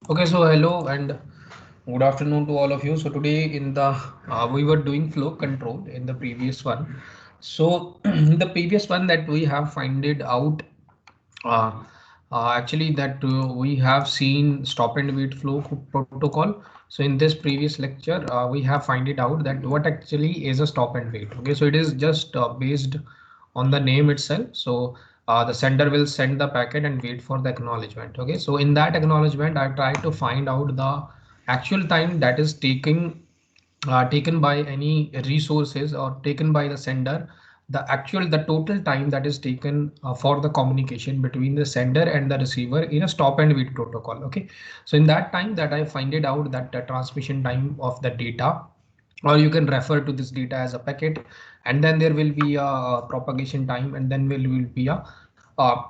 Okay, so hello and good afternoon to all of you. So today in the we were doing flow control in the previous one. So in the previous one that we have find it out uh, actually that we have seen stop and wait flow protocol. So in this previous lecture we have find it out that what actually is a stop and wait. Okay, so it is just based on the name itself. So the sender will send the packet and wait for the acknowledgement. Okay, so in that acknowledgement I try to find out the actual time that is taken by any resources or taken by the sender, the total time that is taken for the communication between the sender and the receiver in a stop and wait protocol. Okay, so in that time that I find it out that the transmission time of the data, or you can refer to this data as a packet, and then there will be a propagation time, and then will be a uh,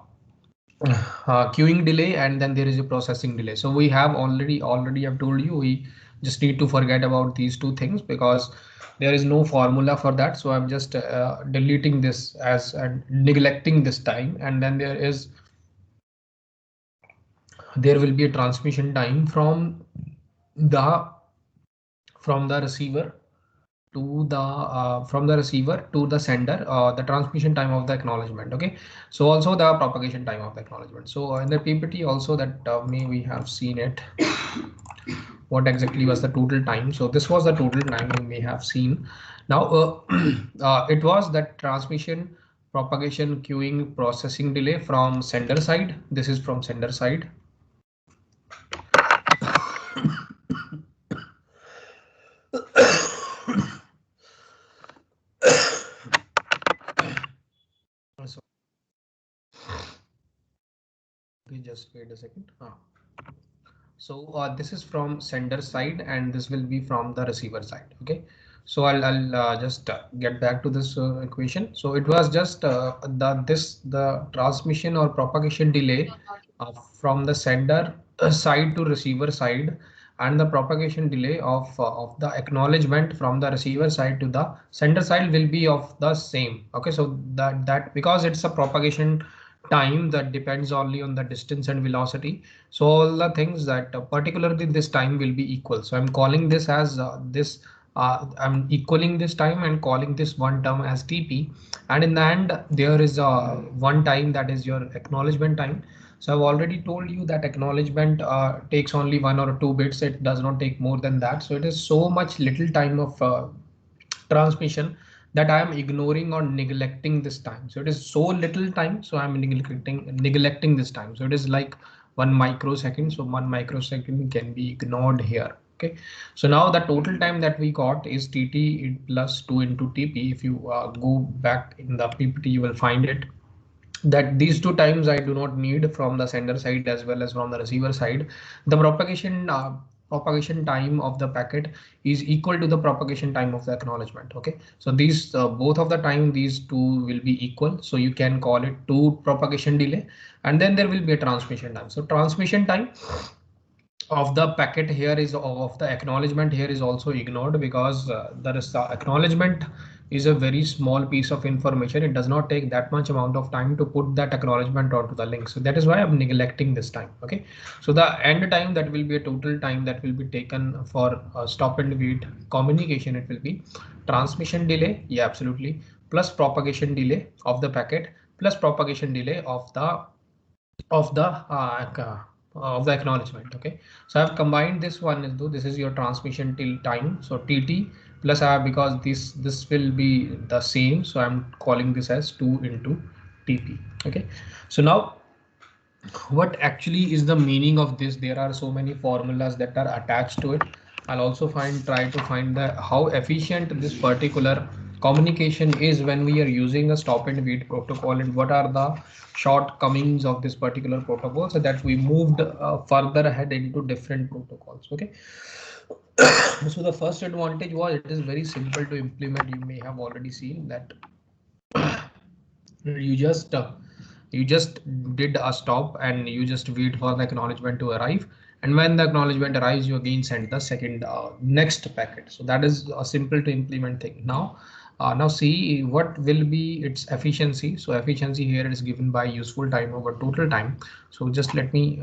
queuing delay, and then there is a processing delay. So we have already I've told you, we just need to forget about these two things because there is no formula for that. So I'm just deleting this as and neglecting this time, and then there will be a transmission time the from the receiver from the receiver to the sender, the transmission time of the acknowledgement. Okay, so also the propagation time of the acknowledgement. So in the ppt also that may we have seen it, what exactly was the total time. So this was the total time we may have seen. Now it was that transmission, propagation, queuing, processing delay from sender side. This is from sender side. So we just wait a second. So this is from sender side and this will be from the receiver side. Okay, so I'll just get back to this equation. So it was just the transmission or propagation delay from the sender side to receiver side, and the propagation delay of the acknowledgement from the receiver side to the sender side will be of the same. Okay, so that because it's a propagation time that depends only on the distance and velocity, so all the things that particularly this time will be equal. So I'm calling this as this I'm equaling this time and calling this one term as TP, and in the end there is one time that is your acknowledgement time. So I've already told you that acknowledgement takes only 1 or 2 bits. It does not take more than that. So it is so much little time of transmission that I am ignoring or neglecting this time. So it is so little time. So I'm neglecting this time. So it is like 1 microsecond. So 1 microsecond can be ignored here. Okay. So now the total time that we got is TT plus 2 into TP. If you go back in the PPT, you will find it that these two times I do not need from the sender side as well as from the receiver side. The propagation time of the packet is equal to the propagation time of the acknowledgement. Okay, so these both of the time, these two will be equal, so you can call it two propagation delay, and then there will be a transmission time. So transmission time of the packet here is of the acknowledgement here is also ignored because there is the acknowledgement is a very small piece of information. It does not take that much amount of time to put that acknowledgement onto the link. So that is why I'm neglecting this time. Okay, so the end time, that will be a total time that will be taken for stop and wait communication. It will be transmission delay, yeah, absolutely, plus propagation delay of the packet plus propagation delay of the acknowledgement. Okay, so I've combined this one into this is your transmission till time. So TT plus I, because this will be the same, so I'm calling this as 2 into TP. Okay, so now what actually is the meaning of this? There are so many formulas that are attached to it. I'll also try to find the how efficient this particular communication is when we are using a stop and wait protocol, and what are the shortcomings of this particular protocol, so that we moved further ahead into different protocols. Okay, so the first advantage was it is very simple to implement. You may have already seen that you just did a stop and you just wait for the acknowledgement to arrive, and when the acknowledgement arrives you again send the second next packet. So that is a simple to implement thing. Now see what will be its efficiency. So efficiency here is given by useful time over total time. So just let me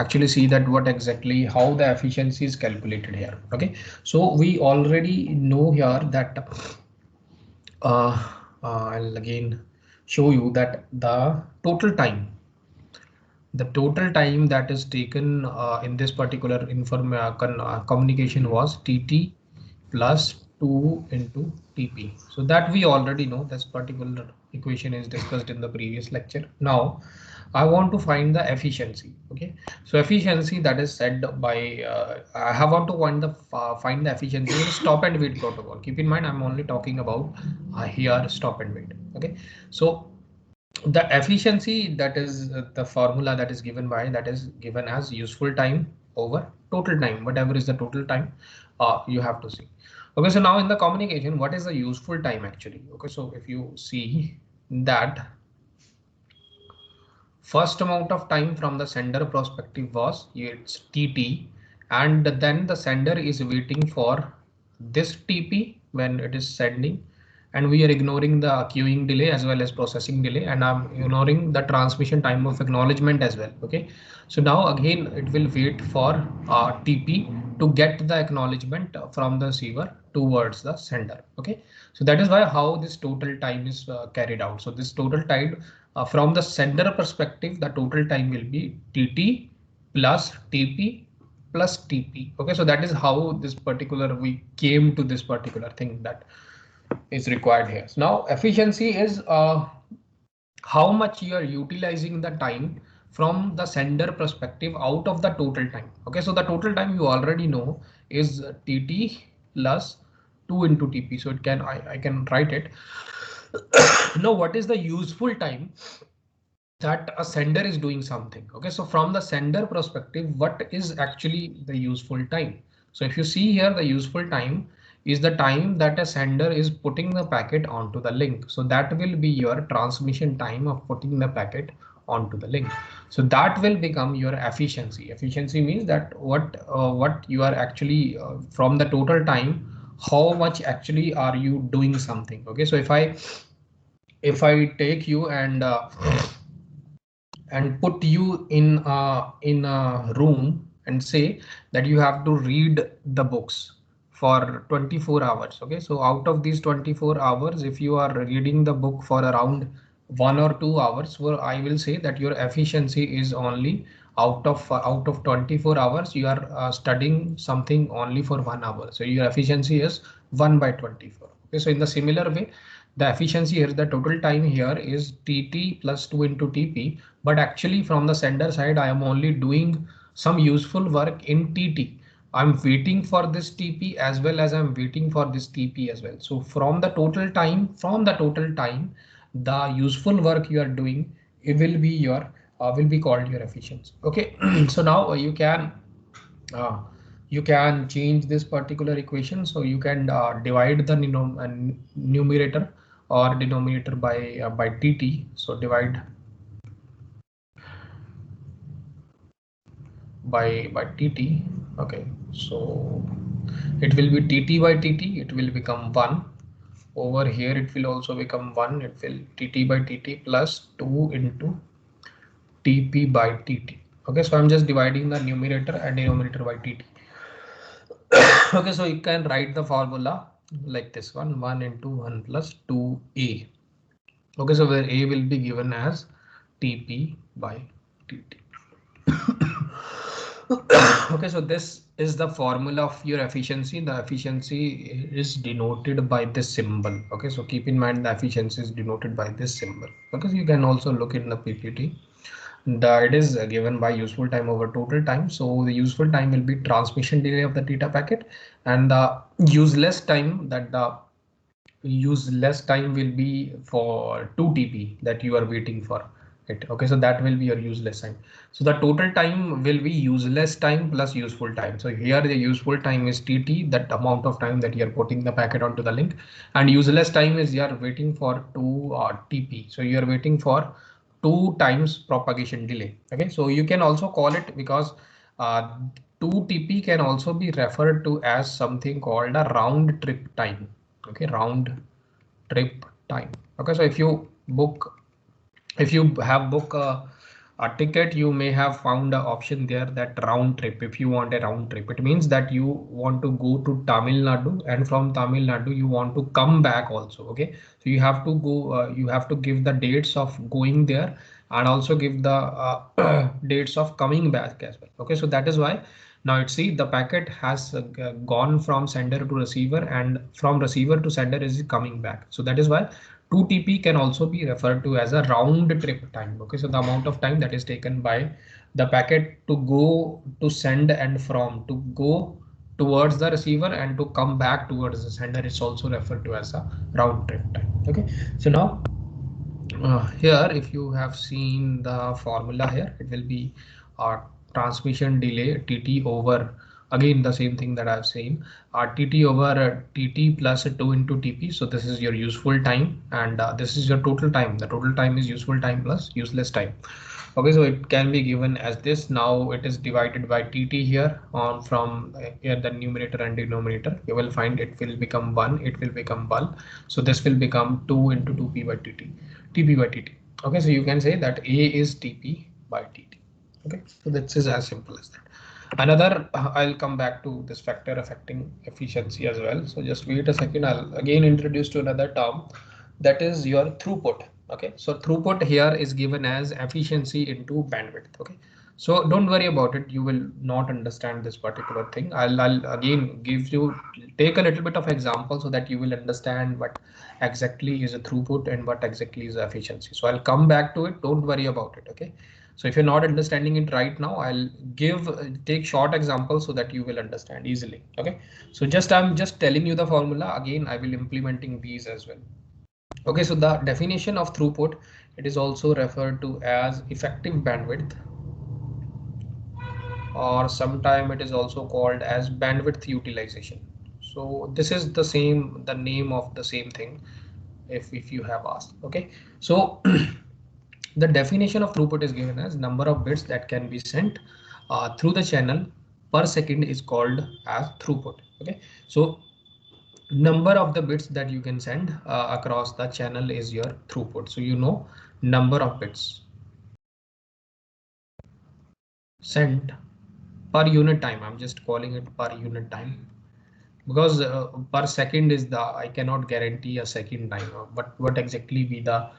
actually see that what exactly how the efficiency is calculated here. Okay, so we already know here that I'll again show you that the total time that is taken in this particular communication was TT plus 2 into TP. So that we already know, this particular equation is discussed in the previous lecture. Now I want to find the efficiency. Okay, so efficiency that is said by I want to find the efficiency in stop and wait protocol. Keep in mind I'm only talking about here stop and wait. Okay, so the efficiency, that is the formula that is given by, that is given as useful time over total time, whatever is the total time you have to see. Okay, so now in the communication, what is the useful time actually? Okay, so if you see that first amount of time from the sender perspective was its TT, and then the sender is waiting for this TP when it is sending, and we are ignoring the queuing delay as well as processing delay, and I'm ignoring the transmission time of acknowledgement as well. Okay, so now again it will wait for TP to get the acknowledgement from the receiver towards the sender. Okay, so that is why how this total time is carried out. So this total time from the sender perspective, the total time will be TT plus TP plus TP. Okay, so that is how this particular we came to this particular thing that is required here. So now efficiency is how much you are utilizing the time from the sender perspective out of the total time. Okay, so the total time you already know is TT plus 2 into TP. So it can I can write it. Now what is the useful time that a sender is doing something? Okay, so from the sender perspective, what is actually the useful time? So if you see here, the useful time is the time that a sender is putting the packet onto the link. So that will be your transmission time of putting the packet onto the link. So that will become your efficiency. Efficiency means that what you are actually from the total time, how much actually are you doing something. Okay, so if I take you and put you in a room and say that you have to read the books for 24 hours. Okay, so out of these 24 hours, if you are reading the book for around 1 or 2 hours, well, I will say that your efficiency is only out of 24 hours you are studying something only for 1 hour, so your efficiency is 1 by 24. Okay, so in the similar way, the efficiency here, the total time here is TT plus 2 into TP, but actually from the sender side, I am only doing some useful work in TT. I'm waiting for this TP as well as I'm waiting for this TP as well. So from the total time, the useful work you are doing, it will be your will be called your efficiency. Okay, so now uh, you can change this particular equation. So you can divide the numerator or denominator by TT. So divide by TT. Okay, so it will be TT by TT. It will become 1. Over here it will also become 1. It will TT by TT plus 2 into TP by TT. Okay, so I'm just dividing the numerator and denominator by TT. Okay, so you can write the formula like this one, 1 into 1 plus 2a. Okay, so where a will be given as TP by TT. Okay, so this is the formula of your efficiency. The efficiency is denoted by this symbol. Okay, so keep in mind the efficiency is denoted by this symbol. Okay, so you can also look in the PPT. It is given by useful time over total time. So the useful time will be transmission delay of the data packet, and the useless time will be for 2 TP that you are waiting for it. Okay, so that will be your useless time. So the total time will be useless time plus useful time. So here the useful time is TT, that amount of time that you are putting the packet onto the link, and useless time is you are waiting for 2 TP. So you are waiting for 2 times propagation delay. Okay, so you can also call it, because uh, 2 TP can also be referred to as something called a round trip time. Okay, round trip time. Okay, so if you have book ticket, you may have found an option there that round trip. If you want a round trip, it means that you want to go to Tamil Nadu, and from Tamil Nadu you want to come back also. Okay, so you have to go, you have to give the dates of going there and also give the dates of coming back as well. Okay, so that is why now it see the packet has gone from sender to receiver, and from receiver to sender is coming back. So that is why 2TP can also be referred to as a round trip time. Okay, so the amount of time that is taken by the packet to go to send and from to go towards the receiver and to come back towards the sender is also referred to as a round trip time. Okay, so now here if you have seen the formula here, it will be transmission delay TT over, again the same thing that I've seen, TT over TT plus 2 into TP. So this is your useful time, and this is your total time. The total time is useful time plus useless time. Okay, so it can be given as this. Now it is divided by TT here on from here the numerator and denominator. You will find it will become 1, it will become 1. So this will become 2 into 2P by TT, TP by TT. Okay, so you can say that A is TP by TT. Okay, so this is as simple as that. Another, I'll come back to this factor affecting efficiency as well. So just wait a second. I'll again introduce to another term, that is your throughput. Okay, so throughput here is given as efficiency into bandwidth. Okay, so don't worry about it. You will not understand this particular thing. I'll again give you, take a little bit of example so that you will understand what exactly is a throughput and what exactly is efficiency. So I'll come back to it. Don't worry about it. Okay. So if you're not understanding it right now, I'll take short examples so that you will understand easily. Okay. So I'm just telling you the formula again. I will implementing these as well. Okay. So the definition of throughput, it is also referred to as effective bandwidth, or sometime it is also called as bandwidth utilization. So this is the name of the same thing if you have asked. Okay. So the definition of throughput is given as number of bits that can be sent through the channel per second is called as throughput. Okay, so number of the bits that you can send across the channel is your throughput. So you know, number of bits sent per unit time. I'm just calling it per unit time because per second is the, I cannot guarantee a second time, but what exactly be the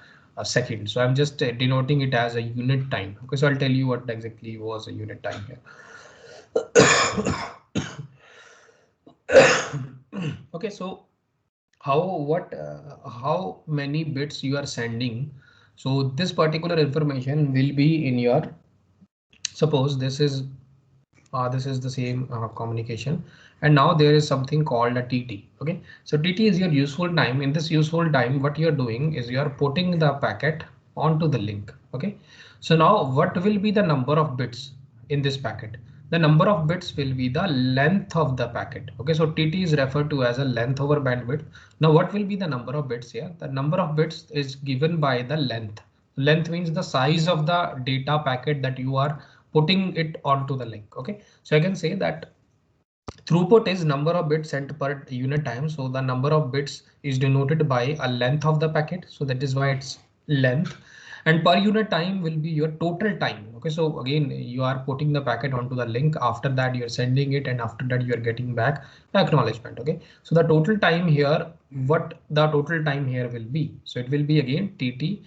second. So I'm just denoting it as a unit time. Okay, so I'll tell you what exactly was a unit time here. Okay, so how many bits you are sending. So this particular information will be in your, suppose this is the same communication, and now there is something called a TT. Okay, so TT is your useful time. In this useful time, what you're doing is you're putting the packet onto the link. Okay, so now what will be the number of bits in this packet? The number of bits will be the length of the packet. Okay, so TT is referred to as a length over bandwidth. Now what will be the number of bits here? The number of bits is given by the length. Length means the size of the data packet that you are putting it onto the link. Okay, so I can say that throughput is number of bits sent per unit time. So the number of bits is denoted by a length of the packet. So that is why it's length, and per unit time will be your total time. Okay, so again, you are putting the packet onto the link. After that, you're sending it, and after that, you're getting back acknowledgement. Okay, so the total time here, what the total time here will be? So it will be again TT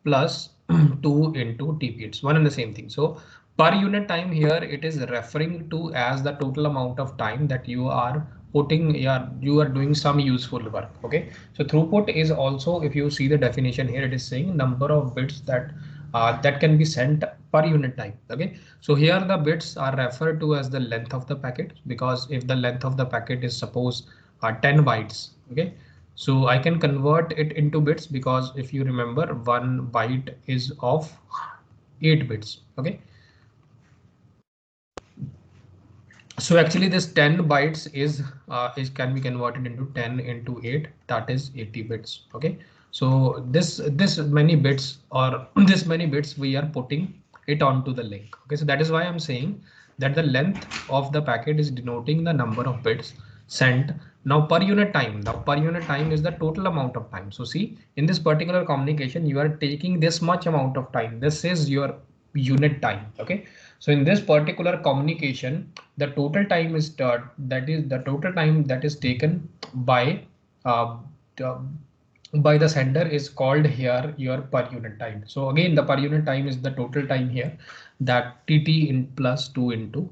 plus 2 into TP. It's one and the same thing. So per unit time here, it is referring to as the total amount of time that you are putting, you are doing some useful work. Okay, so throughput is also, if you see the definition here, it is saying number of bits that that can be sent per unit time. Okay, so here the bits are referred to as the length of the packet, because if the length of the packet is suppose 10 bytes. Okay, so I can convert it into bits, because if you remember, 1 byte is of 8 bits. Okay, so actually this 10 bytes is can be converted into 10 into 8, that is 80 bits. Okay, so this many bits, or this many bits we are putting it onto the link. Okay, so that is why I'm saying that the length of the packet is denoting the number of bits sent. Now per unit time, is the total amount of time. So see, in this particular communication, you are taking this much amount of time. This is your unit time. Okay, so in this particular communication, the total time is that is the total time that is taken uh, the- by the sender is called here your per unit time. So again, the per unit time is the total time here, that TT in plus 2 into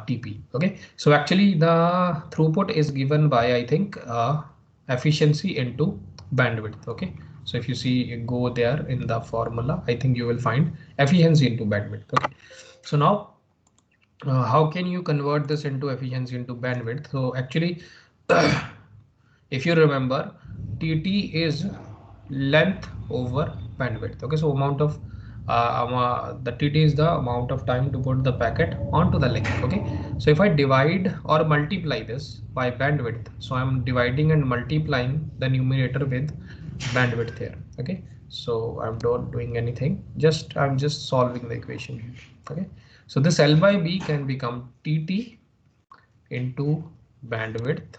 TP. Okay, so actually the throughput is given by, I think, efficiency into bandwidth. Okay, so if you see, go there in the formula, I think you will find efficiency into bandwidth. Okay, so now how can you convert this into efficiency into bandwidth? So actually, if you remember, TT is length over bandwidth. Okay, so amount of the TT is the amount of time to put the packet onto the link. Okay, so if I divide or multiply this by bandwidth, so I'm dividing and multiplying the numerator with bandwidth here. Okay, so I'm not doing anything, just I'm just solving the equation here. Okay, so this L by B can become TT into bandwidth,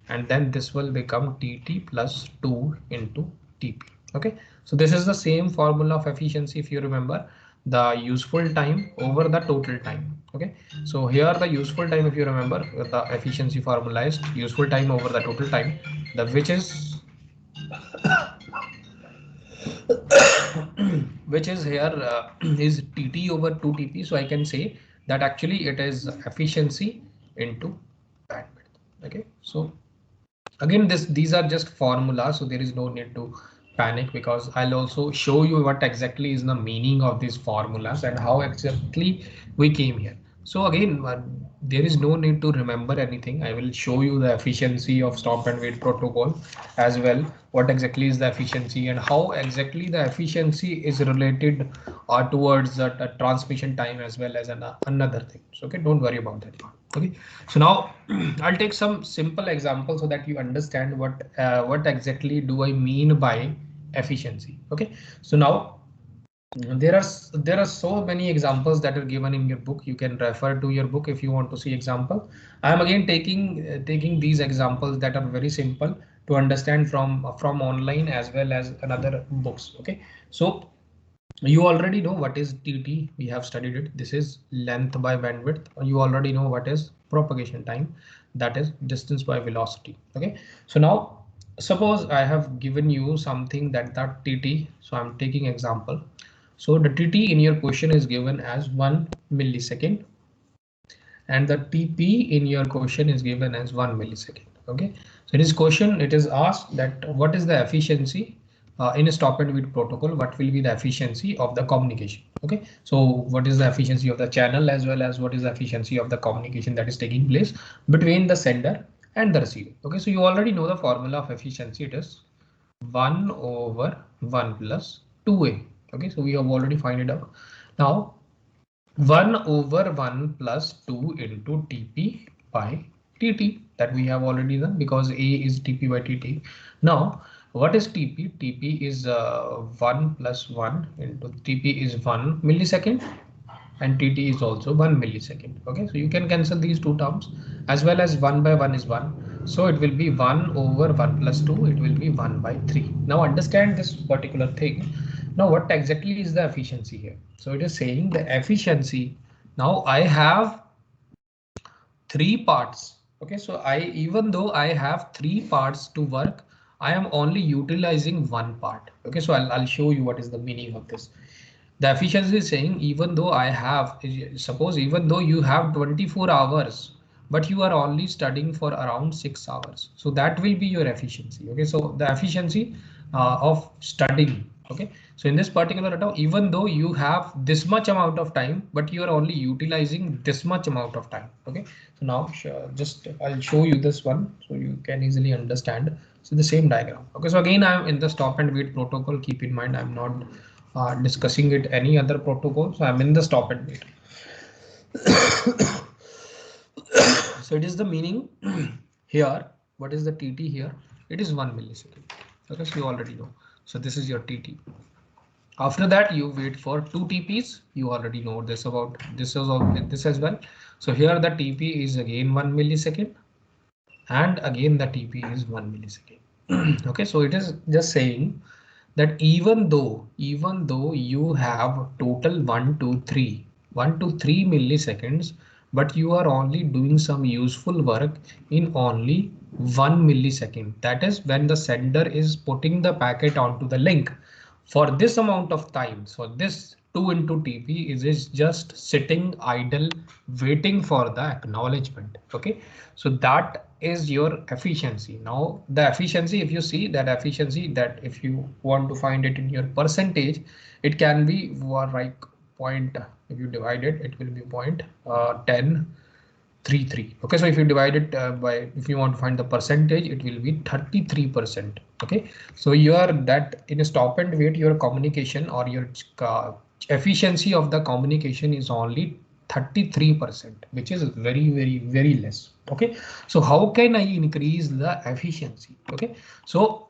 and then this will become TT plus 2 into TP. Okay, so this is the same formula of efficiency, if you remember, the useful time over the total time. Okay, so here the useful time, if you remember, the efficiency formula is useful time over the total time, the which is here is TT over 2 TP. So I can say that actually it is efficiency into bandwidth. Okay, so again, these are just formulas, so there is no need to panic, because I'll also show you what exactly is the meaning of these formulas and how exactly we came here. So again, there is no need to remember anything. I will show you the efficiency of stop and wait protocol as well, what exactly is the efficiency and how exactly the efficiency is related towards the transmission time as well as another thing. So okay, don't worry about that part. Okay, so now I'll take some simple examples so that you understand what exactly do I mean by efficiency. Okay, so now there are so many examples that are given in your book. You can refer to your book if you want to see example. I am again taking these examples that are very simple to understand from online as well as another books. Okay, so you already know what is TT. We have studied it. This is length by bandwidth. You already know what is propagation time. That is distance by velocity. Okay. So now suppose I have given you something that TT. So I'm taking example. So the TT in your question is given as 1 millisecond, and the TP in your question is given as 1 millisecond. Okay, so in this question it is asked that what is the efficiency in a stop and wait protocol, what will be the efficiency of the communication. Okay, so what is the efficiency of the channel as well as what is the efficiency of the communication that is taking place between the sender and the receiver. Okay, so you already know the formula of efficiency. It is 1 over 1 plus 2a. Okay, so we have already find it out. Now 1 over 1 plus 2 into TP by TT, that we have already done because A is TP by TT. Now, what is TP? TP is 1 plus 1 into TP is 1 millisecond and TT is also 1 millisecond. Okay, so you can cancel these two terms, as well as 1 by 1 is 1. So it will be 1 over 1 plus 2. It will be 1 by 3. Now understand this particular thing. Now what exactly is the efficiency here? So it is saying the efficiency. Now I have three parts. Okay, so even though I have three parts to work, I am only utilizing one part. Okay, so I'll show you what is the meaning of this. The efficiency is saying even though I have, suppose even though you have 24 hours, but you are only studying for around 6 hours. So that will be your efficiency. Okay, so the efficiency of studying. Okay, so in this particular data, even though you have this much amount of time, but you are only utilizing this much amount of time. Okay, so now just I'll show you this one so you can easily understand. So the same diagram. Okay, so again I'm in the stop and wait protocol. Keep in mind I'm not discussing it any other protocol. So I'm in the stop and wait. So it is the meaning here. What is the TT here? It is 1 millisecond. Okay, so you already know. So this is your TT. After that, you wait for 2 TPs. You already know this about this as well. So here the TP is again 1 millisecond, and again the TP is 1 millisecond. Okay, so it is just saying that even though you have total 1 to 3 milliseconds, but you are only doing some useful work in only 1 millisecond. That is when the sender is putting the packet onto the link. For this amount of time, so this 2 into TP is just sitting idle waiting for the acknowledgement. Okay, so that is your efficiency. Now the efficiency, if you see that efficiency, that if you want to find it in your percentage, it can be like point, if you divide it, it will be point 1033. Okay, so if you divide it by, if you want to find the percentage, it will be 33%. Okay, so your that in a stop and wait, your communication or your efficiency of the communication is only 33%, which is very less. Okay, so how can I increase the efficiency? Okay, so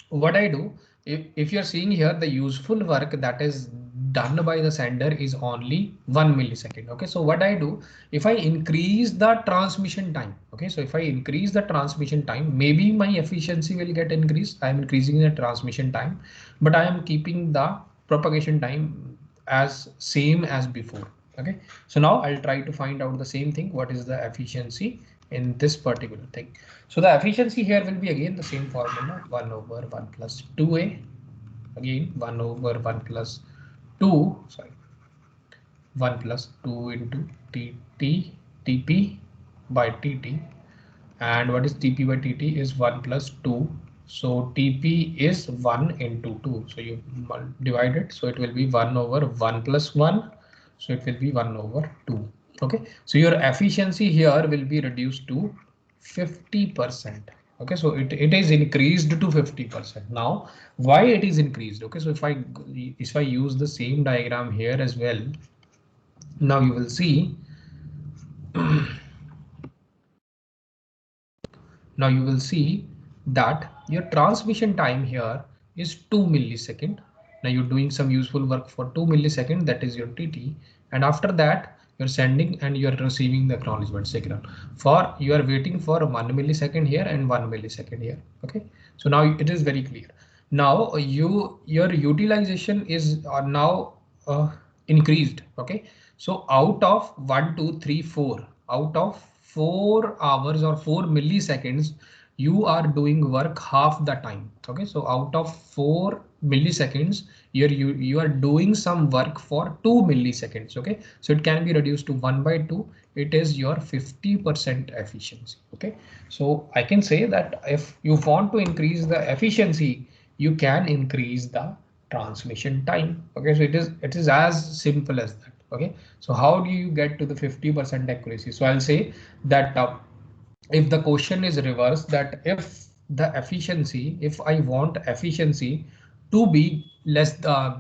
what I do, if you're seeing here, the useful work that is done by the sender is only 1 millisecond. Okay, so what I do, if I increase the transmission time, okay, so if I increase the transmission time, maybe my efficiency will get increased. I am increasing the transmission time, but I am keeping the propagation time as same as before. Okay, so now I'll try to find out the same thing, what is the efficiency in this particular thing. So the efficiency here will be again the same formula, 1 over 1 plus 2a, again 1 over 1 plus 2, sorry, 1 plus 2 into TP by TT, and what is TP by TT is 1 plus 2. So TP is 1 into 2. So you divide it. So it will be 1 over 1 plus 1. So it will be 1 over 2. Okay. So your efficiency here will be reduced to 50%. Okay. So it is increased to 50%. Now, why it is increased? Okay. So if I use the same diagram here as well, now you will see now you will see that your transmission time here is 2 millisecond. Now you're doing some useful work for 2 millisecond, that is your TT, and after that you're sending and you're receiving the acknowledgement signal. For you are waiting for 1 millisecond here and 1 millisecond here. Okay, so now it is very clear. Now your utilization is now increased. Okay, so out of 1 2 3 4, out of 4 hours or 4 milliseconds, you are doing work half the time. Okay, so out of 4 milliseconds, you are doing some work for 2 milliseconds. Okay, so it can be reduced to 1 by 2. It is your 50% efficiency. Okay, so I can say that if you want to increase the efficiency, you can increase the transmission time. Okay, so it is as simple as that. Okay, so how do you get to the 50% accuracy? So I'll say that if the question is reversed, that if the efficiency, if I want efficiency to be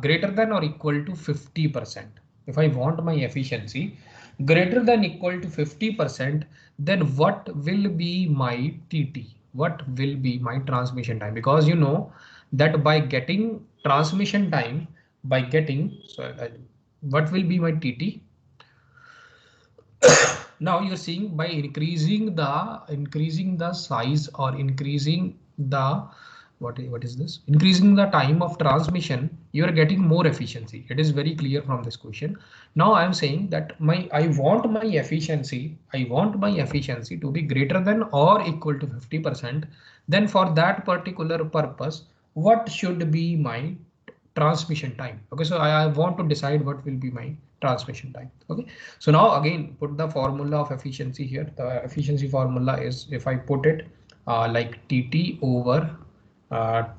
greater than or equal to 50%, if I want my efficiency greater than equal to 50%, then what will be my TT? What will be my transmission time? Because you know that by getting transmission time, by getting, what will be my TT? Now you're seeing by increasing the size or increasing the what is this, increasing the time of transmission, you are getting more efficiency. It is very clear from this question. Now I am saying that I want my efficiency to be greater than or equal to 50%. Then for that particular purpose, what should be my transmission time? Okay, so I want to decide what will be my transmission time. Okay, so now again put the formula of efficiency here. The efficiency formula is, if I put it like TT over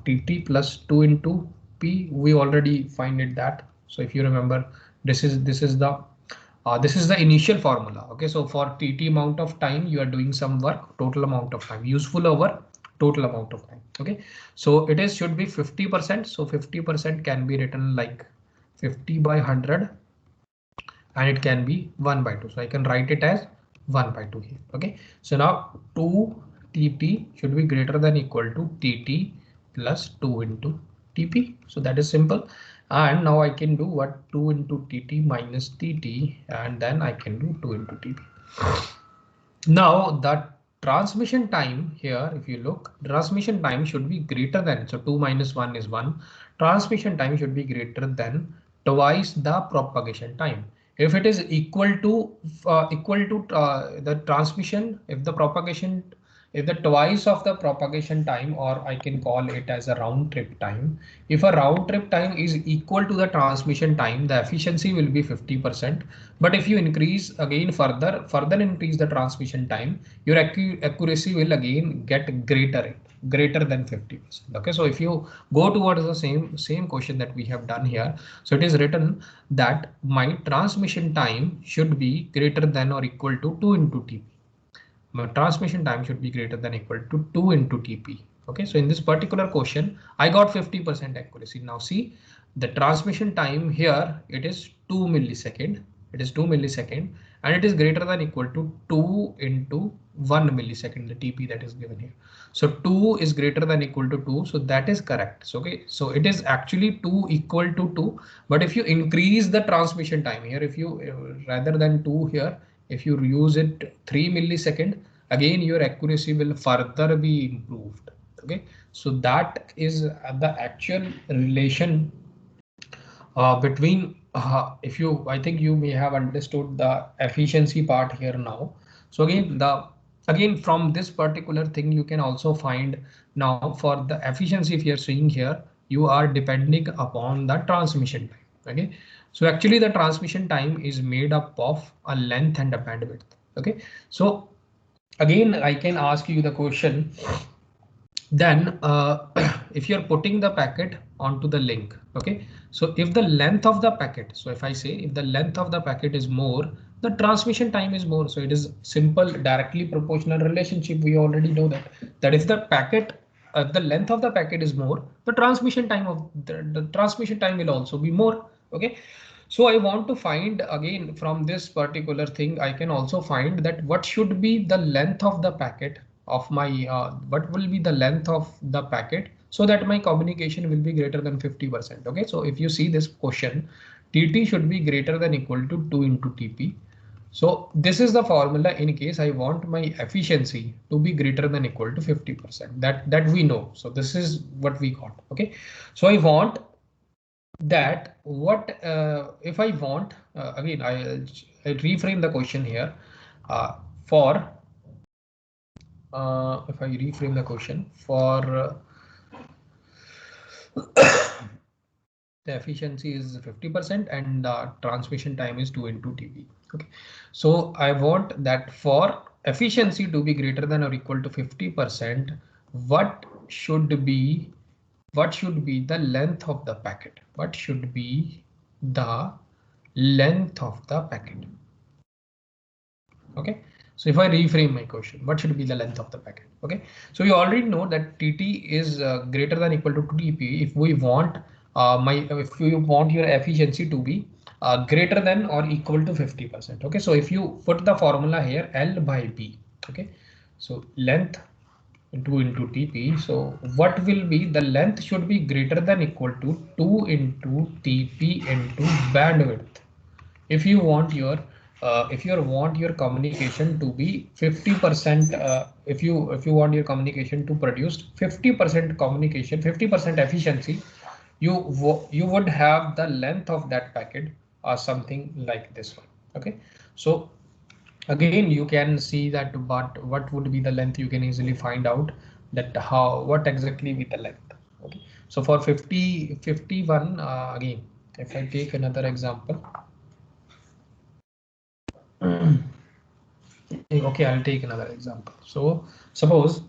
TT plus 2 into P, we already find it that. So if you remember, this is the initial formula. Okay, so for TT amount of time you are doing some work, total amount of time, useful over total amount of time. Okay, so it is should be 50%. So 50% can be written like 50 by 100, and it can be 1 by 2. So I can write it as 1 by 2 here. Okay, so now 2 TP should be greater than equal to TT plus 2 into TP. So that is simple. And now I can do what, 2 into TT minus TT, and then I can do 2 into TP. Now that transmission time here, if you look, transmission time should be greater than, so 2 minus 1 is 1. transmission time should be greater than twice the propagation time. If it is equal to the transmission, if the propagation, if the twice of the propagation time, or I can call it as a round trip time, if a round trip time is equal to the transmission time, the efficiency will be 50%. But if you increase again further increase the transmission time, your accuracy will again get greater than 50%. Okay, so if you go towards the same question that we have done here, so it is written that my transmission time should be greater than or equal to 2 into TP. My transmission time should be greater than equal to 2 into TP. Okay, so in this particular question, I got 50% accuracy. Now see, the transmission time here, it is 2 millisecond. It is 2 millisecond, and it is greater than equal to 2 into 1 millisecond, the TP that is given here. So 2 is greater than equal to 2. So that is correct. So, okay, so it is actually 2 equal to 2. But if you increase the transmission time here, if you rather than 2 here, if you use it 3 millisecond, again your accuracy will further be improved. Okay, so that is the actual relation between if you, I think you may have understood the efficiency part here now. So again from this particular thing you can also find now for the efficiency. If you're seeing here, you are depending upon the transmission time. Okay, so actually the transmission time is made up of a length and a bandwidth. Okay, so again I can ask you the question, then if you're putting the packet onto the link. Okay, so if the length of the packet, so if I say if the length of the packet is more, the transmission time is more. So it is simple directly proportional relationship. We already know that if the packet the length of the packet is more, the transmission time of the transmission time will also be more. Okay, so I want to find again from this particular thing, I can also find that what should be the length of the packet of my what will be the length of the packet so that my communication will be greater than 50%. Okay, so if you see this question, TT should be greater than equal to 2 into TP. So this is the formula in case I want my efficiency to be greater than equal to 50%. That we know. So this is what we got. Okay, so I want that what if I want again I reframe the question here for if I reframe the question for the efficiency is 50% and transmission time is 2 into TP. Okay, so I want that for efficiency to be greater than or equal to 50%, what should be the length of the packet? What should be the length of the packet? Okay, so if I reframe my question, what should be the length of the packet? Okay, so you already know that TT is greater than equal to TP. If we want if you want your efficiency to be greater than or equal to 50%. Okay, so if you put the formula here, L by B. Okay, so length 2 into TP. So what will be the length should be greater than equal to 2 into TP into bandwidth. If you want your communication to be 50%, if you want your communication to produce 50% communication, 50% efficiency, you would have the length of that packet or something like this one. Okay, so again you can see that, but what would be the length? You can easily find out that what exactly be the length. Okay, so for 51 again if I take another example. Okay, I'll take another example. So suppose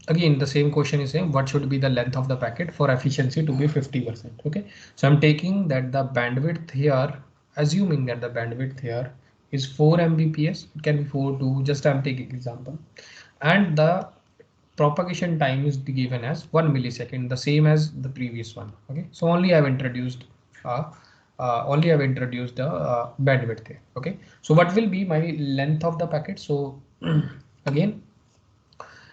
again the same question is saying what should be the length of the packet for efficiency to be 50%. Okay, so I'm taking that the bandwidth here, assuming that the bandwidth here is 4 Mbps, it can be 4 to just I'm taking example, and the propagation time is given as 1 millisecond, the same as the previous one. Okay, so only I've introduced bandwidth here. Okay, so what will be my length of the packet? So again,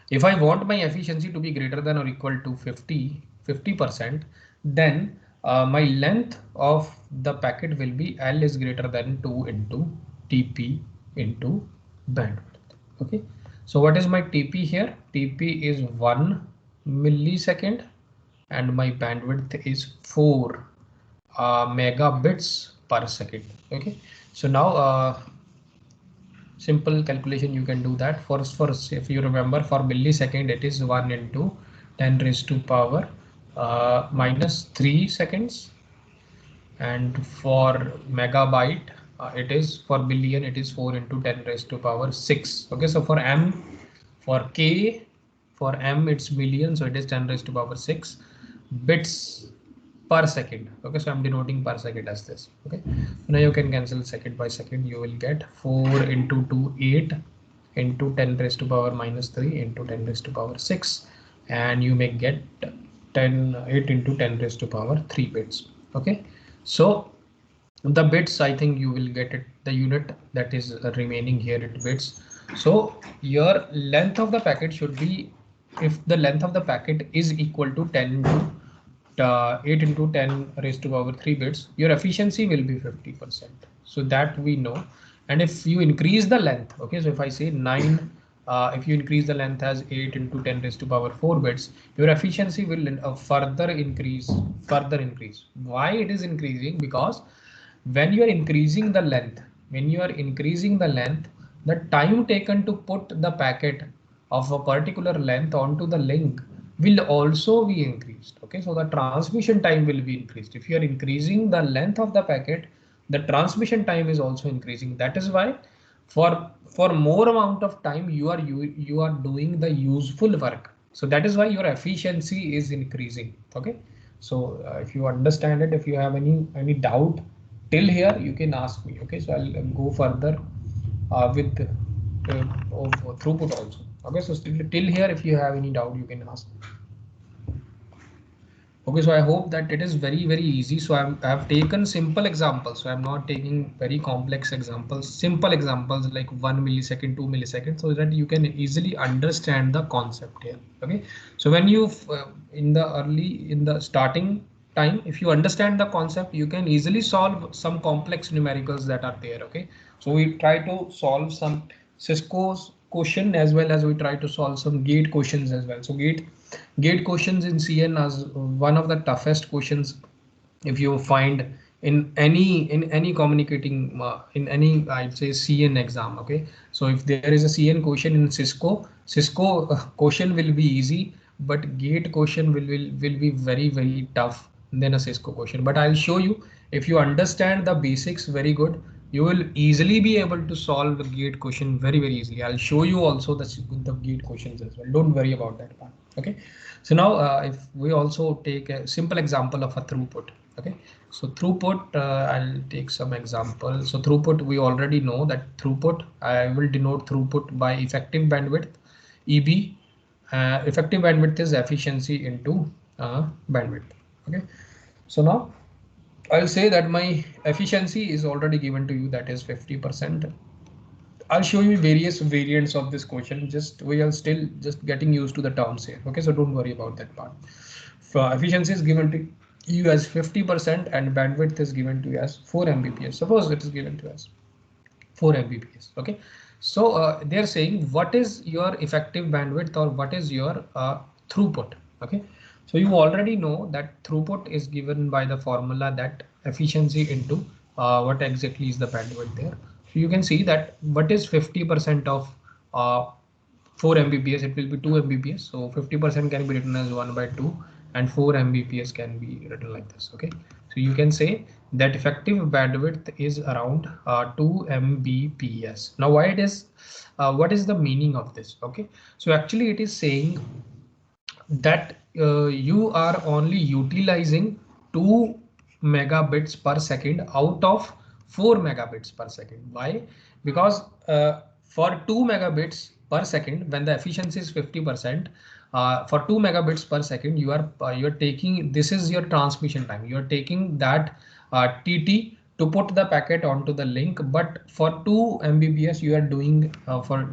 if I want my efficiency to be greater than or equal to 50%, then my length of the packet will be L is greater than 2 into TP into bandwidth. Okay, so what is my TP here? TP is 1 millisecond and my bandwidth is 4 megabits per second. Okay, so now simple calculation you can do that. For if you remember, for millisecond it is 1 into 10 raised to power minus 3 seconds, and for megabyte it is, for billion it is 4 into 10 raised to power 6. Okay, so for m, for k, for m it's million, so it is 10 raised to power 6 bits per second. Okay, so I'm denoting per second as this. Okay, now you can cancel second by second. You will get 4 into 2 8 into 10 raised to power minus 3 into 10 raised to power 6, and you may get 8 into 10 raised to power 3 bits. Okay, so the bits, I think you will get it, the unit that is remaining here in bits. So your length of the packet should be, if the length of the packet is equal to 10 to 8 into 10 raised to power 3 bits, your efficiency will be 50%. So that we know. And if you increase the length, okay, so if I say 9, if you increase the length as 8 into 10 raised to power 4 bits, your efficiency will further increase. Why it is increasing? Because when you are increasing the length, the time taken to put the packet of a particular length onto the link will also be increased. Okay, so the transmission time will be increased. If you are increasing the length of the packet, the transmission time is also increasing. That is why for more amount of time you are doing the useful work. So that is why your efficiency is increasing. Okay, so if you understand it, if you have any doubt till here, you can ask me. Okay, so I'll go further with of throughput also. Okay, so till here, if you have any doubt, you can ask. Okay, so I hope that it is very easy. So I have taken simple examples. So I'm not taking very complex examples, simple examples like 1 millisecond, 2 milliseconds, so that you can easily understand the concept here. Okay, so when you in the starting time, if you understand the concept, you can easily solve some complex numericals that are there. Okay, so we try to solve some Cisco's question as well as we try to solve some gate questions as well. So gate questions in CN as one of the toughest questions if you find in any communicating in any, I'd say, CN exam. Okay, so if there is a CN question in Cisco question will be easy, but gate question will be very tough than a Cisco question. But I'll show you, if you understand the basics very good, you will easily be able to solve the gate question very easily. I'll show you also the gate questions as well. Don't worry about that part. Okay, so now if we also take a simple example of a throughput. Okay, so throughput, I'll take some example. So throughput, we already know that throughput, I will denote throughput by effective bandwidth, EB. Effective bandwidth is efficiency into bandwidth. Okay, so now I'll say that my efficiency is already given to you, that is 50%. I'll show you various variants of this question. We are still just getting used to the terms here. Okay, so don't worry about that part. Efficiency is given to you as 50% and bandwidth is given to you as 4 Mbps. Suppose it is given to us 4 Mbps. Okay, so they're saying what is your effective bandwidth or what is your throughput. Okay, so you already know that throughput is given by the formula that efficiency into what exactly is the bandwidth there. So you can see that what is 50% of 4 Mbps, it will be 2 Mbps. So 50% can be written as 1 by 2 and 4 Mbps can be written like this. Okay, so you can say that effective bandwidth is around 2 Mbps. Now why it is, what is the meaning of this? Okay, so actually it is saying that you are only utilizing 2 megabits per second out of 4 megabits per second. Why? Because for 2 megabits per second, when the efficiency is 50%, for 2 megabits per second, you're taking, this is your transmission time. You're taking that TT to put the packet onto the link, but for 2 Mbps you are doing for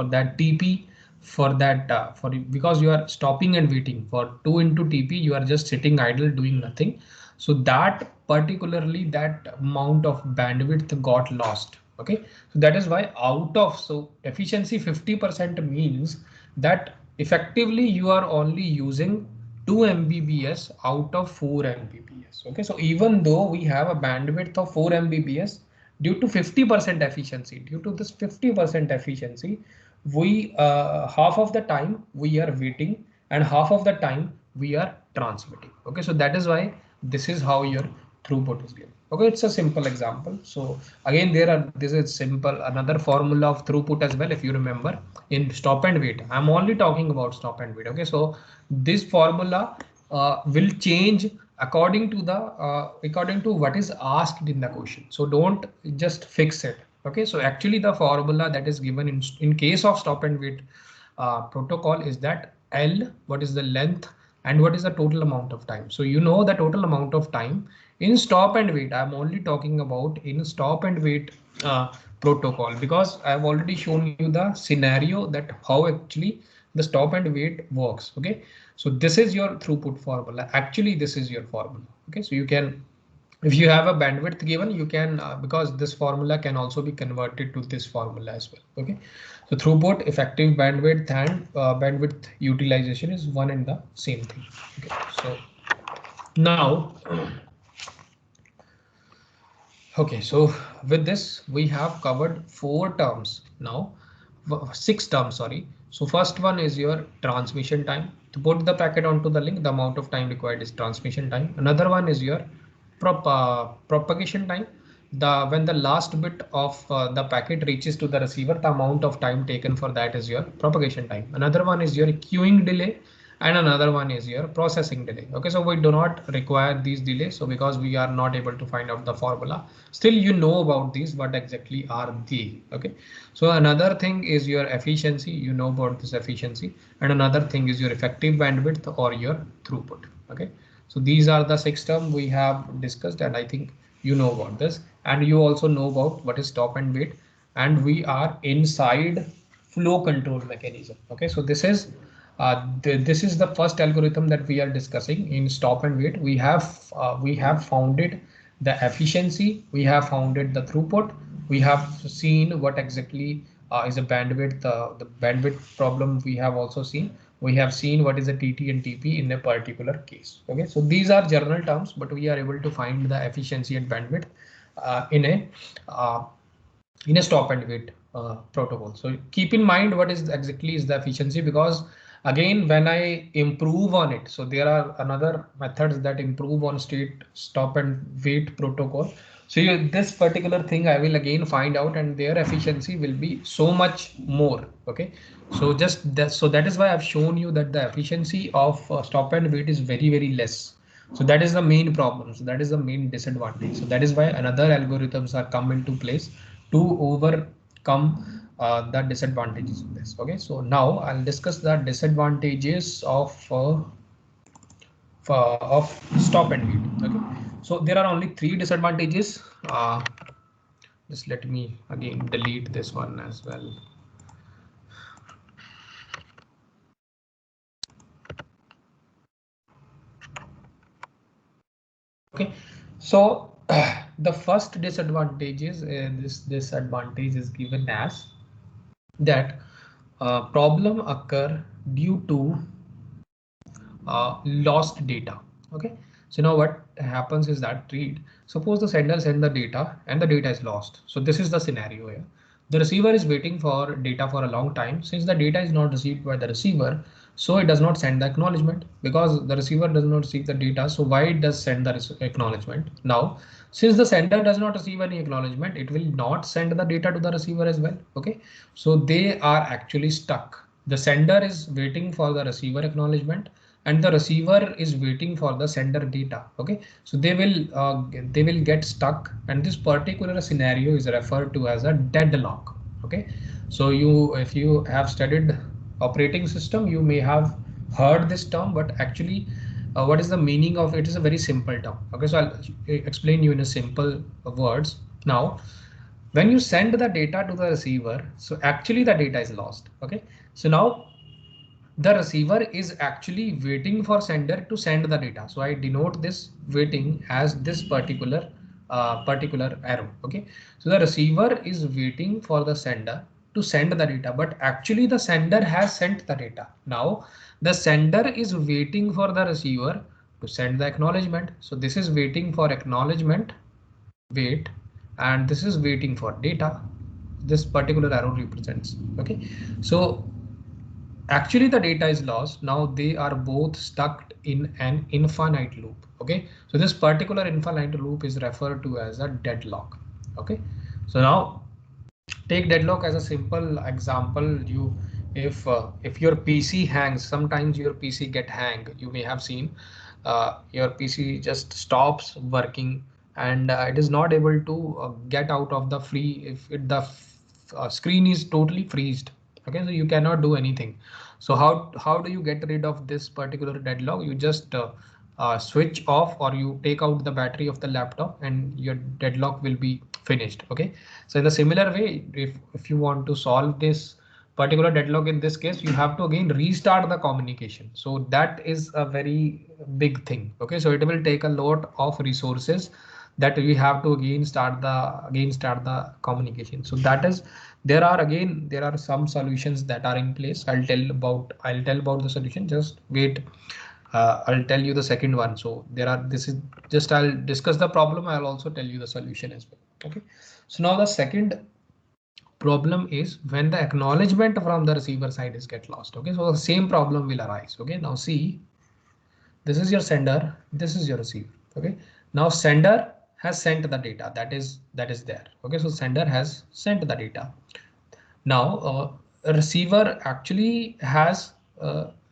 that TP, for that because you are stopping and waiting. For 2 into TP you are just sitting idle doing nothing, so that particularly that amount of bandwidth got lost. Okay, so that is why out of, so efficiency 50% means that effectively you are only using 2 Mbps out of 4 Mbps. Okay, so even though we have a bandwidth of 4 Mbps, due to 50% efficiency, due to this 50% efficiency, we half of the time we are waiting and half of the time we are transmitting. Okay, so that is why this is how your throughput is given. Okay, it's a simple example. So again, this is simple another formula of throughput as well. If you remember in stop and wait, I'm only talking about stop and wait. Okay, so this formula will change according to what is asked in the question. So don't just fix it. Okay, so actually the formula that is given in case of stop and wait protocol is that L, what is the length and what is the total amount of time. So you know the total amount of time in stop and wait. I'm only talking about in stop and wait protocol, because I've already shown you the scenario that how actually the stop and wait works. Okay, so this is your throughput formula. Actually, this is your formula. Okay, so you can, if you have a bandwidth given, you can because this formula can also be converted to this formula as well. Okay, so throughput, effective bandwidth, and bandwidth utilization is one and the same thing. Okay, so now okay, so with this we have covered 4 terms now, 6 terms, sorry. So first one is your transmission time. To put the packet onto the link, the amount of time required is transmission time. Another one is your propagation time. When the last bit of the packet reaches to the receiver, the amount of time taken for that is your propagation time. Another one is your queuing delay, and another one is your processing delay. Okay, so we do not require these delays, so because we are not able to find out the formula, still you know about these, what exactly are they. Okay, so another thing is your efficiency, you know about this efficiency, and another thing is your effective bandwidth or your throughput. Okay, so these are the 6 terms we have discussed, and I think you know about this, and you also know about what is stop and wait, and we are inside flow control mechanism. Okay, so this is the first algorithm that we are discussing in stop and wait. We have founded the efficiency, we have founded the throughput, we have seen what exactly is a bandwidth, the bandwidth problem we have also seen. We have seen what is a TT and TP in a particular case. Okay, so these are general terms, but we are able to find the efficiency and bandwidth uh, in a uh, in a stop and wait protocol. So keep in mind what is exactly is the efficiency, because again when I improve on it, so there are another methods that improve on state stop and wait protocol. So this particular thing I will again find out, and their efficiency will be so much more. Okay, so just that, so that is why I've shown you that the efficiency of stop and wait is very less. So that is the main problem. So that is the main disadvantage. So that is why another algorithms are come into place to overcome the disadvantages of this. Okay, so now I'll discuss the disadvantages of stop and wait. Okay, so there are only 3 disadvantages. Just let me again delete this one as well. Okay, so the first disadvantage is this disadvantage is given as that problem occur due to lost data. Okay, so now what happens is that, read, suppose the sender send the data and the data is lost. So this is the scenario here. The receiver is waiting for data for a long time. Since the data is not received by the receiver, so it does not send the acknowledgement, because the receiver does not receive the data. So why it does send the acknowledgement? Now, since the sender does not receive any acknowledgement, it will not send the data to the receiver as well. Okay, so they are actually stuck. The sender is waiting for the receiver acknowledgement, and the receiver is waiting for the sender data. Okay, so they will get stuck, and this particular scenario is referred to as a deadlock. Okay, so if you have studied operating system, you may have heard this term, but actually what is the meaning of it is a very simple term. Okay, so I'll explain you in a simple words. Now when you send the data to the receiver, so actually the data is lost. Okay, so now the receiver is actually waiting for sender to send the data. So I denote this waiting as this particular arrow. Okay, so the receiver is waiting for the sender to send the data, but actually the sender has sent the data. Now the sender is waiting for the receiver to send the acknowledgement. So this is waiting for acknowledgement, wait, and this is waiting for data. This particular arrow represents. Okay, so actually the data is lost. Now they are both stuck in an infinite loop. Okay, so this particular infinite loop is referred to as a deadlock. Okay, so now take deadlock as a simple example. You if your PC hangs, sometimes your PC get hang, you may have seen your PC just stops working, and it is not able to get out of the free if it, the screen is totally freezed. Okay, so you cannot do anything. So how do you get rid of this particular deadlock? You just switch off, or you take out the battery of the laptop, and your deadlock will be finished. Okay, so in the similar way, if you want to solve this particular deadlock, in this case you have to again restart the communication. So that is a very big thing. Okay, so it will take a lot of resources that we have to again start the communication. So that is, there are some solutions that are in place. I'll tell about the solution. Just wait, I'll tell you the second one. So this is just, I'll discuss the problem, I'll also tell you the solution as well. Okay, so now the second problem is when the acknowledgement from the receiver side is get lost. Okay, so the same problem will arise. Okay, now see, this is your sender, this is your receiver. Okay, now sender has sent the data, that is there. Okay, so sender has sent the data. Now a receiver actually has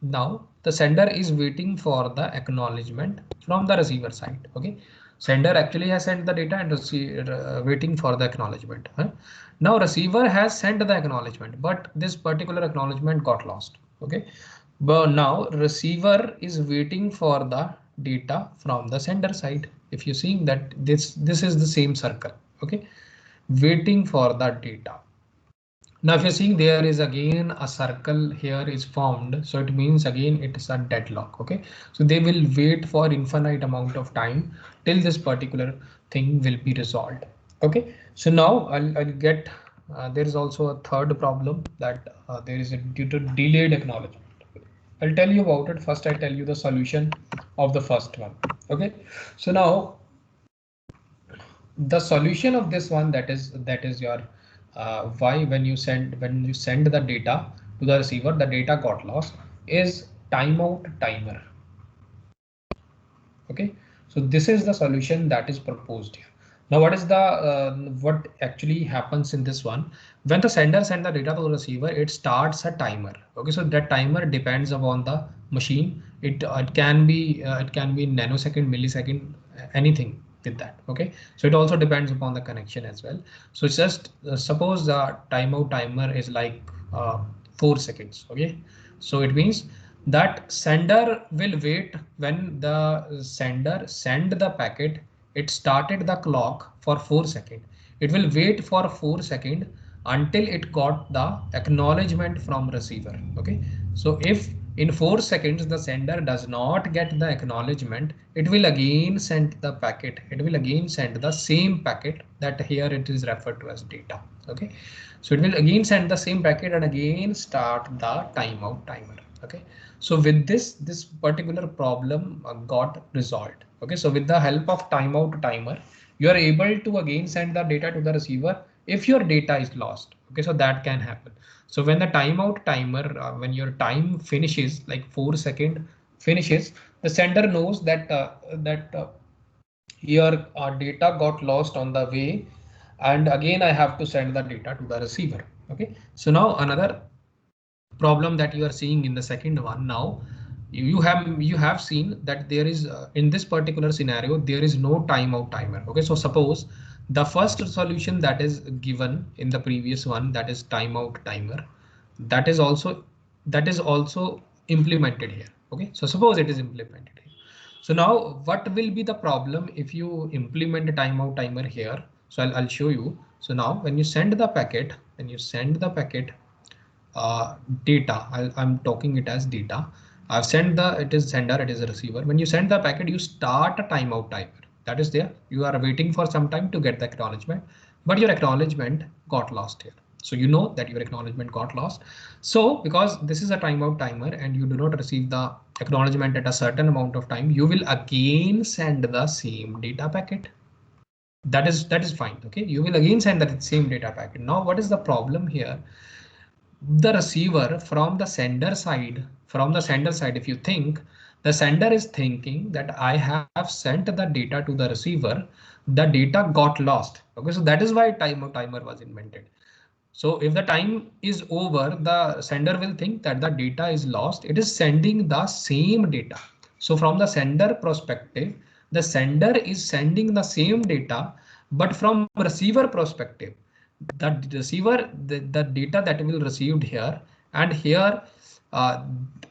now the sender is waiting for the acknowledgement from the receiver side. Okay, sender actually has sent the data and waiting for the acknowledgement. Now receiver has sent the acknowledgement, but this particular acknowledgement got lost. Okay, but now receiver is waiting for the data from the sender side. If you're seeing that this is the same circle. Okay, waiting for the data. Now if you're seeing, there is again a circle here is formed, so it means again it is a deadlock. Okay, so they will wait for infinite amount of time till this particular thing will be resolved. Okay, so now I'll get there is also a third problem, that there is a due to delayed acknowledgement. I'll tell you about it. First, I tell you the solution of the first one. Okay, so now the solution of this one, that is your why when you send the data to the receiver, the data got lost, is timeout timer. Okay, so this is the solution that is proposed here. Now what is the what actually happens in this one? When the sender sends the data to the receiver, it starts a timer. Okay, so that timer depends upon the machine. It can be nanosecond, millisecond, anything with that. Okay, so it also depends upon the connection as well. So just suppose the timeout timer is like 4 seconds. Okay, so it means that sender will wait. When the sender send the packet, it started the clock for 4 seconds. It will wait for 4 seconds until it got the acknowledgement from receiver. Okay, so if in 4 seconds the sender does not get the acknowledgement, it will again send the packet. It will again send the same packet, that here it is referred to as data. Okay, so it will again send the same packet and again start the timeout timer. Okay, so with this particular problem got resolved. Okay, so with the help of timeout timer, you are able to again send the data to the receiver if your data is lost. Okay, so that can happen. So when the timeout timer, when your time finishes, like 4 second finishes, the sender knows that your data got lost on the way, and again I have to send the data to the receiver. Okay, so now another problem that you are seeing in the second one. Now you have seen that there is in this particular scenario there is no timeout timer. Okay, so suppose the first solution that is given in the previous one, that is timeout timer, that is also implemented here. Okay, so suppose it is implemented here. So now what will be the problem if you implement a timeout timer here? So I'll show you. So now when you send the packet, data, I'm talking it as data. I've sent it is sender, it is a receiver. When you send the packet, you start a timeout timer. That is there. You are waiting for some time to get the acknowledgement, but your acknowledgement got lost here. So you know that your acknowledgement got lost. So because this is a timeout timer and you do not receive the acknowledgement at a certain amount of time, you will again send the same data packet. That is fine. Okay, you will again send the same data packet. Now what is the problem here? The receiver from the sender side, if you think the sender is thinking that I have sent the data to the receiver, the data got lost. Okay, so that is why timer was invented. So if the time is over, the sender will think that the data is lost. It is sending the same data. So from the sender perspective, the sender is sending the same data, but from receiver perspective, the receiver, the data that will received here and here, uh,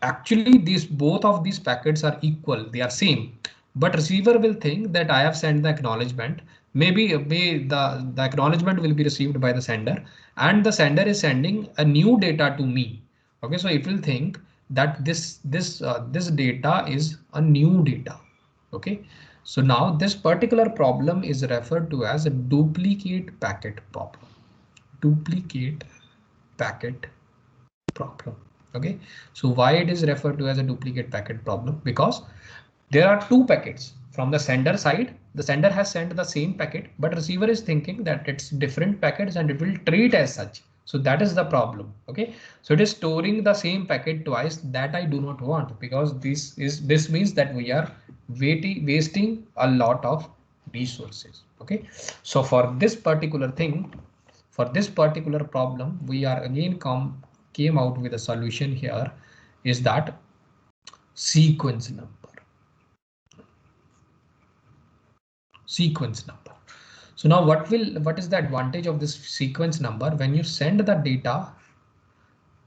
actually these both of these packets are equal, they are same, but receiver will think that I have sent the acknowledgement. Maybe the acknowledgement will be received by the sender and the sender is sending a new data to me. Okay, so it will think that this data is a new data. Okay, so now this particular problem is referred to as a duplicate packet problem. Duplicate packet problem. Okay, so why it is referred to as a duplicate packet problem? Because there are two packets from the sender side. The sender has sent the same packet, but receiver is thinking that it's different packets and it will treat as such. So that is the problem. Okay, so it is storing the same packet twice. That I do not want, because this means that we are wasting a lot of resources. Okay, so for this particular thing, for this particular problem, we are again came out with a solution here, is that sequence number. Sequence number. So now what is the advantage of this sequence number? When you send the data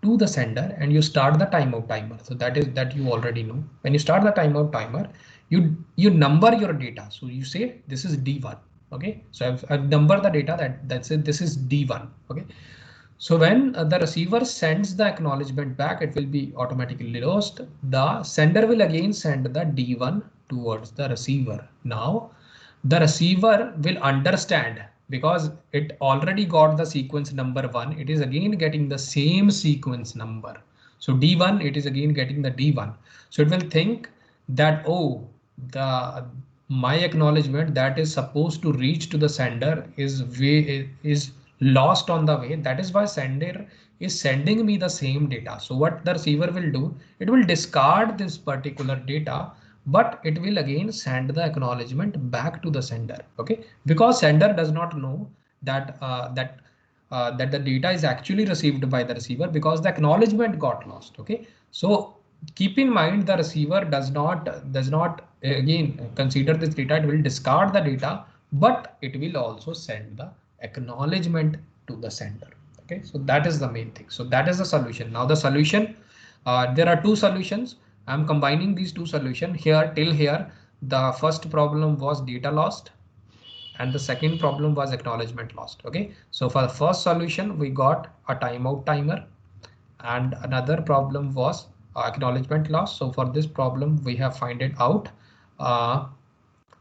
to the sender and you start the timeout timer, so that you already know. When you start the timeout timer, you number your data. So you say this is D1. Okay, so I've numbered the data, that's it, this is D1. Okay, so when the receiver sends the acknowledgement back, it will be automatically lost. The sender will again send the D1 towards the receiver. Now the receiver will understand, because it already got the sequence number 1. It is again getting the same sequence number. So D1, it is again getting the D1. So it will think that, oh, my acknowledgement that is supposed to reach to the sender is lost on the way. That is why sender is sending me the same data. So what the receiver will do, it will discard this particular data, but it will again send the acknowledgement back to the sender. Okay, because sender does not know that that the data is actually received by the receiver, because the acknowledgement got lost. Okay, so keep in mind the receiver does not again consider this data. It will discard the data, but it will also send the acknowledgement to the sender. Okay, so that is the main thing. So that is the solution. Now the solution, there are two solutions. I'm combining these two solutions here. Till here, the first problem was data lost and the second problem was acknowledgement lost. Okay, so for the first solution, we got a timeout timer and another problem was acknowledgement loss. So for this problem, we have found it out.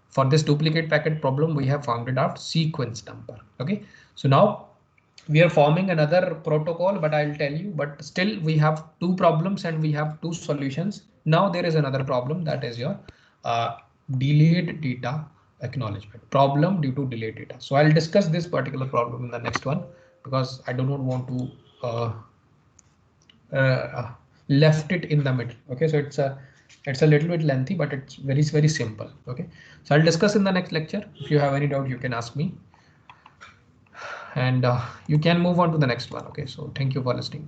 For this duplicate packet problem, we have found it out sequence number. Okay, so now we are forming another protocol, but I'll tell you, but still we have two problems and we have two solutions. Now there is another problem, that is your delayed data acknowledgement problem due to delayed data. So I'll discuss this particular problem in the next one, because I do not want to left it in the middle. Okay, so it's a little bit lengthy, but it's very simple. Okay, so I'll discuss in the next lecture. If you have any doubt, you can ask me, and you can move on to the next one. Okay, so thank you for listening.